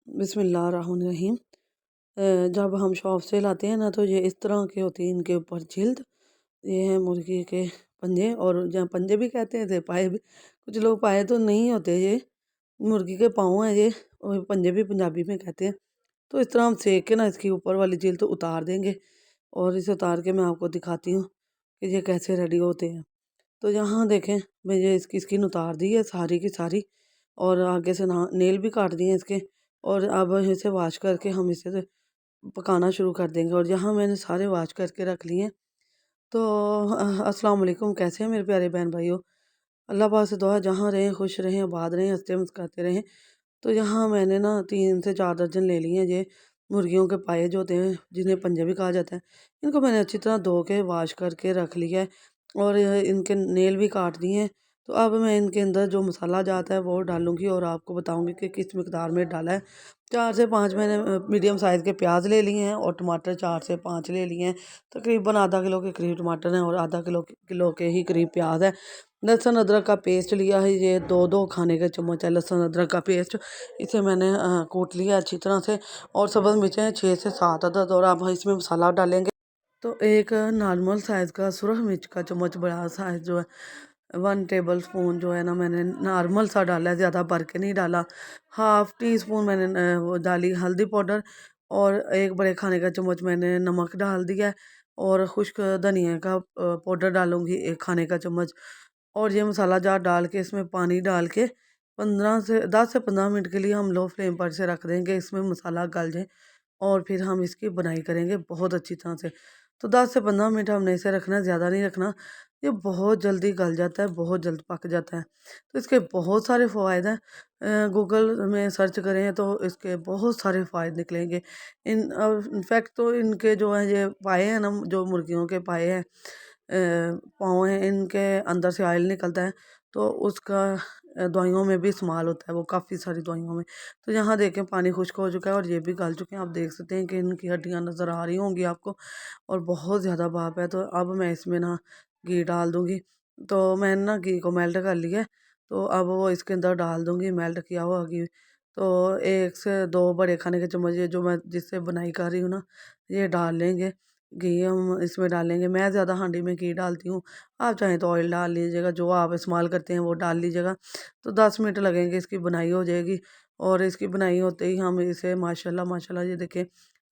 बिस्मिल्लाहिर्रहमानिर्रहीम। जब हम शॉप से लाते हैं ना तो ये इस तरह के होती है इनके ऊपर जिल्द। ये है मुर्गी के पंजे, और जहाँ पंजे भी कहते हैं थे पाए भी, कुछ लोग पाए तो नहीं होते, ये मुर्गी के पाँव हैं ये, और पंजे भी पंजाबी में कहते हैं। तो इस तरह हम सेक के ना इसकी ऊपर वाली जिल्द उतार देंगे, और इसे उतार के मैं आपको दिखाती हूँ कि ये कैसे रेडी होते हैं। तो यहाँ देखें, मैंने इसकी स्किन उतार दी है सारी की सारी, और आगे से ना नेल भी काट दिए हैं इसके। और अब इसे वॉश करके हम इसे पकाना शुरू कर देंगे। और यहाँ मैंने सारे वॉश करके रख लिए हैं। तो अस्सलाम वालेकुम, कैसे हैं मेरे प्यारे बहन भाइयों। अल्लाह पाक से दुआ है जहाँ रहें खुश रहें, आबाद रहें, हंसते मुस्कुराते रहें। तो यहाँ मैंने ना 3 से 4 दर्जन ले लिए हैं ये मुर्गियों के पाए जो होते हैं, जिन्हें पंजे भी कहा जाता है। इनको मैंने अच्छी तरह धो के वॉश करके रख लिया है, और इनके नेल भी काट दिए हैं। तो अब मैं इनके अंदर जो मसाला जाता है वो डालूँगी, और आपको बताऊँगी कि किस मिकदार में डाला है। 4 से 5 मैंने मीडियम साइज़ के प्याज ले लिए हैं, और टमाटर 4 से 5 ले लिए हैं। तकरीबन आधा किलो के करीब टमाटर हैं, और आधा किलो के ही करीब प्याज है। लहसुन अदरक का पेस्ट लिया है, ये 2-2 खाने के चम्मच है लहसुन अदरक का पेस्ट। इसे मैंने कूट लिया अच्छी तरह से। और सब्ज़ मिर्चें 6 से 7 अदद, और अब इसमें मसाला डालेंगे। तो एक नॉर्मल साइज़ का सुरख मिर्च का चम्मच बड़ा साइज़ जो है, 1 टेबल स्पून जो है ना मैंने नॉर्मल सा डाला है, ज़्यादा भर के नहीं डाला। हाफ़ टी स्पून मैंने वो डाली हल्दी पाउडर, और 1 बड़े खाने का चम्मच मैंने नमक डाल दिया है। और खुश्क धनिया का पाउडर डालूँगी 1 खाने का चम्मच। और ये मसाला जार डाल के इसमें पानी डाल के 15 से 10 से 15 मिनट के लिए हम लो फ्लेम पर से रख देंगे, इसमें मसाला गल जाए। और फिर हम इसकी बुनाई करेंगे बहुत अच्छी तरह से। तो 10 से 15 मिनट हमने इसे रखना है, ज़्यादा नहीं रखना। ये बहुत जल्दी गल जाता है, बहुत जल्द पक जाता है। तो इसके बहुत सारे फ़वाइद हैं। गूगल में सर्च करें तो इसके बहुत सारे फ़ायदे निकलेंगे। इनफैक्ट तो इनके जो है ये पाए हैं ना, जो मुर्गियों के पाए हैं, पाँव हैं, इनके अंदर से ऑयल निकलता है। तो उसका दवाइयों में भी इस्तेमाल होता है, वो काफ़ी सारी दवाइयों में। तो यहाँ देखें पानी खुश्क हो चुका है, और ये भी गल चुके हैं। आप देख सकते हैं कि इनकी हड्डियाँ नज़र आ रही होंगी आपको, और बहुत ज़्यादा भाप है। तो अब मैं इसमें ना घी डाल दूँगी। तो मैंने ना घी को मेल्ट कर लिया है, तो अब वो इसके अंदर डाल दूँगी मेल्ट किया हुआ घी। तो 1 से 2 बड़े खाने के चम्मच ये जो मैं जिससे बुनाई कर रही हूँ ना, ये डाल लेंगे। घी हम इसमें डालेंगे, मैं ज़्यादा हांडी में घी डालती हूँ। आप चाहें तो ऑयल डाल लीजिएगा, जो आप इस्तेमाल करते हैं वो डाल लीजिएगा। तो 10 मिनट लगेंगे, इसकी बुनाई हो जाएगी। और इसकी बुनाई होते ही हम इसे माशाल्लाह माशाल्लाह ये देखें,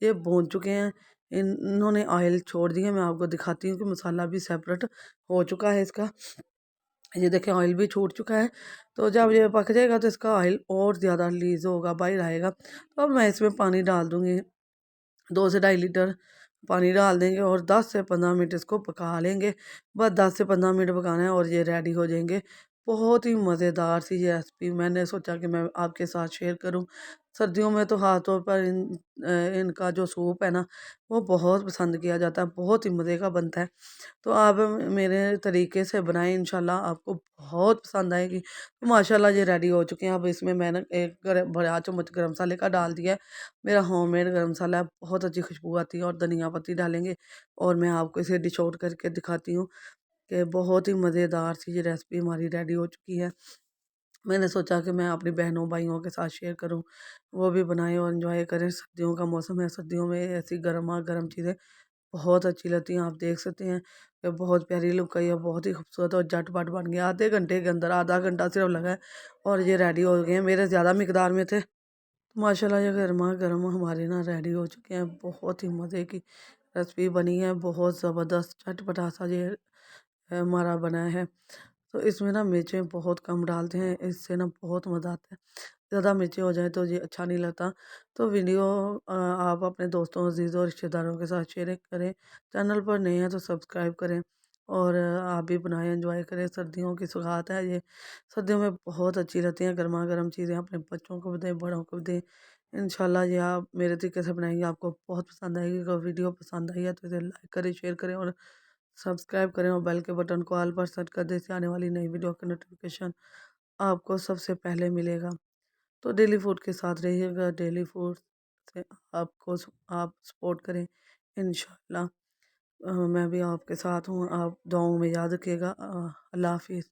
ये भून चुके हैं। इन्होंने ऑयल छोड़ दिया। मैं आपको दिखाती हूँ कि मसाला भी सेपरेट हो चुका है इसका। ये देखें ऑयल भी छूट चुका है। तो जब ये पक जाएगा तो इसका ऑयल और ज़्यादा रिलीज़ होगा, बाहर आएगा। तो अब मैं इसमें पानी डाल दूँगी, 2 से ढाई लीटर पानी डाल देंगे, और 10 से 15 मिनट इसको पका लेंगे। बस 10 से 15 मिनट पकाना है, और ये रेडी हो जाएंगे। बहुत ही मज़ेदार सी ये रेसिपी मैंने सोचा कि मैं आपके साथ शेयर करूं। सर्दियों में तो ख़ास तौर पर इनका जो सूप है ना, वो बहुत पसंद किया जाता है, बहुत ही मज़े का बनता है। तो आप मेरे तरीके से बनाएं, इंशाल्लाह आपको बहुत पसंद आएगी। तो माशाल्लाह ये रेडी हो चुके हैं। अब इसमें मैंने एक बड़ा चम्मच गरम मसाले का डाल दिया है। मेरा होममेड गरम मसाला है, बहुत अच्छी खुशबू आती है। और धनिया पत्ती डालेंगे, और मैं आपको इसे डिश आउट करके दिखाती हूँ कि बहुत ही मज़ेदार सी ये रेसिपी हमारी रेडी हो चुकी है। मैंने सोचा कि मैं अपनी बहनों भाइयों के साथ शेयर करूं, वो भी बनाएं और एंजॉय करें। सर्दियों का मौसम है, सर्दियों में ऐसी गर्मा गर्म चीज़ें बहुत अच्छी लगती हैं। आप देख सकते हैं कि बहुत प्यारी लुक आई है, बहुत ही खूबसूरत, और झटपट बन गया। आधे घंटे के अंदर, आधा घंटा सिर्फ लगा है, और ये रेडी हो गए हैं। मेरे ज़्यादा मिकदार में थे। तो माशाल्लाह ये गर्मा गर्म हमारे ना रेडी हो चुके हैं। बहुत ही मज़े की रेसिपी बनी है, बहुत ज़बरदस्त चटपटा सा ये हमारा बना है। तो इसमें ना मिर्चें बहुत कम डालते हैं, इससे ना बहुत मज़ा आता है। ज़्यादा मिर्चें हो जाए तो ये अच्छा नहीं लगता। तो वीडियो आप अपने दोस्तों, अज़ीज़ों और रिश्तेदारों के साथ शेयर करें। चैनल पर नए हैं तो सब्सक्राइब करें, और आप भी बनाएं, एंजॉय करें। सर्दियों की सौगात है ये, सर्दियों में बहुत अच्छी रहती हैं गर्मा गर्म चीज़ें। अपने बच्चों को भी दें, बड़ों को भी दें। इंशाल्लाह ये आप मेरे तरीके से बनाएंगे, आपको बहुत पसंद आएगी। अगर वीडियो पसंद आई है तो इसे लाइक करें, शेयर करें, और सब्सक्राइब करें, और बेल के बटन को ऑल पर सेट कर दें। इससे आने वाली नई वीडियो का नोटिफिकेशन आपको सबसे पहले मिलेगा। तो डेली फूड के साथ रहिएगा, डेली फूड से आपको आप सपोर्ट करें, इंशाल्लाह। मैं भी आपके साथ हूँ, आप दुआओं में याद रखिएगा। अल्लाह हाफिज़।